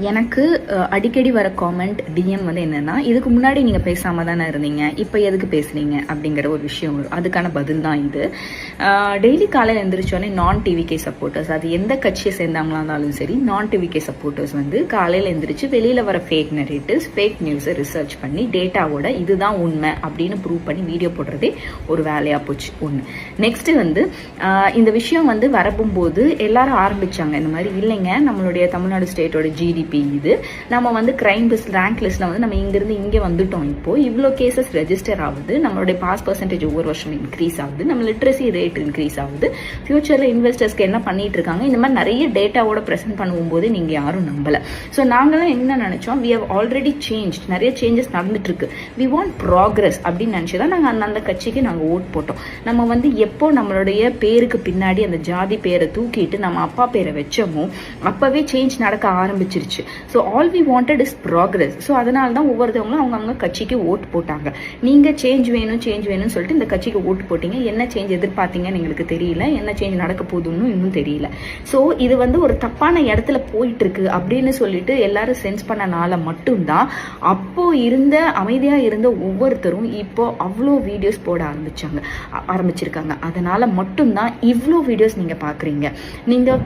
எனக்கு அடிக்கடி வர காமெண்ட் டிஎம் வந்து என்னன்னா, இதுக்கு முன்னாடி நீங்கள் பேசாமல் தானே இருந்தீங்க, இப்போ எதுக்கு பேசுனீங்க அப்படிங்கிற ஒரு விஷயம் வரும். அதுக்கான பதில் தான் இது. டெய்லி காலையில் எழுந்திரிச்சோடனே நான் டிவிகே சப்போர்ட்டர்ஸ், அது எந்த கட்சியை சேர்ந்தவங்களா இருந்தாலும் சரி, நான் டிவிகே சப்போர்ட்டர்ஸ் வந்து காலையில் எழுந்திரிச்சு வெளியில் வர ஃபேக் நரேட்டிவ்ஸ், ஃபேக் நியூஸை ரிசர்ச் பண்ணி டேட்டாவோட இதுதான் உண்மை அப்படின்னு ப்ரூவ் பண்ணி வீடியோ போடுறதே ஒரு வேலையாக போச்சு ஒன்று. நெக்ஸ்ட்டு வந்து இந்த விஷயம் வந்து வரப்பும்போது எல்லாரும் ஆரம்பித்தாங்க இந்த மாதிரி, இல்லைங்க நம்மளுடைய தமிழ்நாடு ஸ்டேட்டோட ஜிடிபி இது, நம்ம வந்து கிரைம் லிஸ்ட் ரேங்க் லிஸ்ட்ல வந்து நம்ம இங்கிருந்து இங்கே வந்துட்டோம், இப்போ இவ்வளோ கேசஸ் ரெஜிஸ்டர் ஆகுது, நம்மளுடைய பாஸ் பர்சன்டேஜ் ஒவ்வொரு வருஷம் இன்க்ரீஸ் ஆகுது, நம்ம லிட்ரஸி ரேட் இன்க்ரீஸ் ஆகுது, ஃபியூச்சரில் இன்வெஸ்டர்ஸ்க்கு என்ன பண்ணிட்டு இருக்காங்க, இந்த மாதிரி நிறைய டேட்டாவோட ப்ரெசென்ட் பண்ணும்போது நீங்கள் யாரும் நம்பலை. ஸோ நாங்களும் என்ன நினைச்சோம், வி ஹவ் ஆல்ரெடி சேஞ்ச், நிறைய சேஞ்சஸ் நடந்துட்டு இருக்கு, வி வாண்ட் ப்ராக்ரஸ் அப்படின்னு நினச்சி தான் நாங்கள் அந்த கட்சிக்கு நாங்கள் ஓட் போட்டோம். நம்ம வந்து எப்போ நம்மளுடைய பேருக்கு பின்னாடி அந்த ஜாதி பேரை தூக்கிட்டு நம்ம அப்பா பேரை வச்சோமோ அப்பவே சேஞ்ச் நடக்க ஆரம்பிச்சிருச்சு. So all we wanted is progress. So அதனால தான் ஒவ்வொருத்தவங்களும் அவங்க கட்சிக்கு ஓட்டு போட்டாங்க. நீங்கள் சேஞ்ச் வேணும்னு சொல்லிட்டு இந்த கட்சிக்கு ஓட்டு போட்டீங்க, என்ன சேஞ்ச் எதிர்பார்த்தீங்கன்னு எங்களுக்கு தெரியல, என்ன சேஞ்ச் நடக்க போகுதுன்னு இன்னும் தெரியல. ஸோ இது வந்து ஒரு தப்பான இடத்துல போயிட்டு இருக்கு அப்படின்னு சொல்லிட்டு எல்லாரும் சென்ஸ் பண்ணனால மட்டும்தான் அப்போ இருந்த அமைதியாக இருந்த ஒவ்வொருத்தரும் இப்போ அவ்வளோ வீடியோஸ் போட ஆரம்பிச்சிருக்காங்க. அதனால மட்டும்தான் இவ்வளோ வீடியோஸ் நீங்கள் பார்க்குறீங்க. நீங்கள்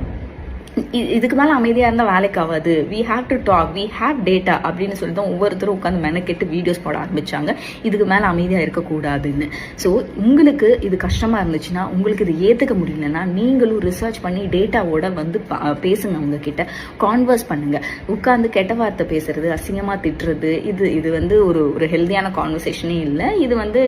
இதுக்கு மேலே அமைதியாக இருந்தால் வேலைக்கு ஆகாது, we have to talk, we have data அப்படின்னு சொல்லி தான் ஒவ்வொருத்தரும் உட்காந்து மெனக்கெட்டு வீடியோஸ் போட ஆரம்பித்தாங்க, இதுக்கு மேலே அமைதியாக இருக்கக்கூடாதுன்னு. ஸோ உங்களுக்கு இது கஷ்டமாக இருந்துச்சுன்னா, உங்களுக்கு இது ஏற்றுக்க முடியலன்னா, நீங்களும் ரிசர்ச் பண்ணி டேட்டாவோட வந்து பேசுங்க, உங்ககிட்ட கான்வர்ஸ் பண்ணுங்க. உட்காந்து கெட்ட வார்த்தை பேசுறது, அசிங்கமாக திட்டுறது, இது வந்து ஒரு ஹெல்தியான கான்வர்சேஷனே இல்லை. இது வந்து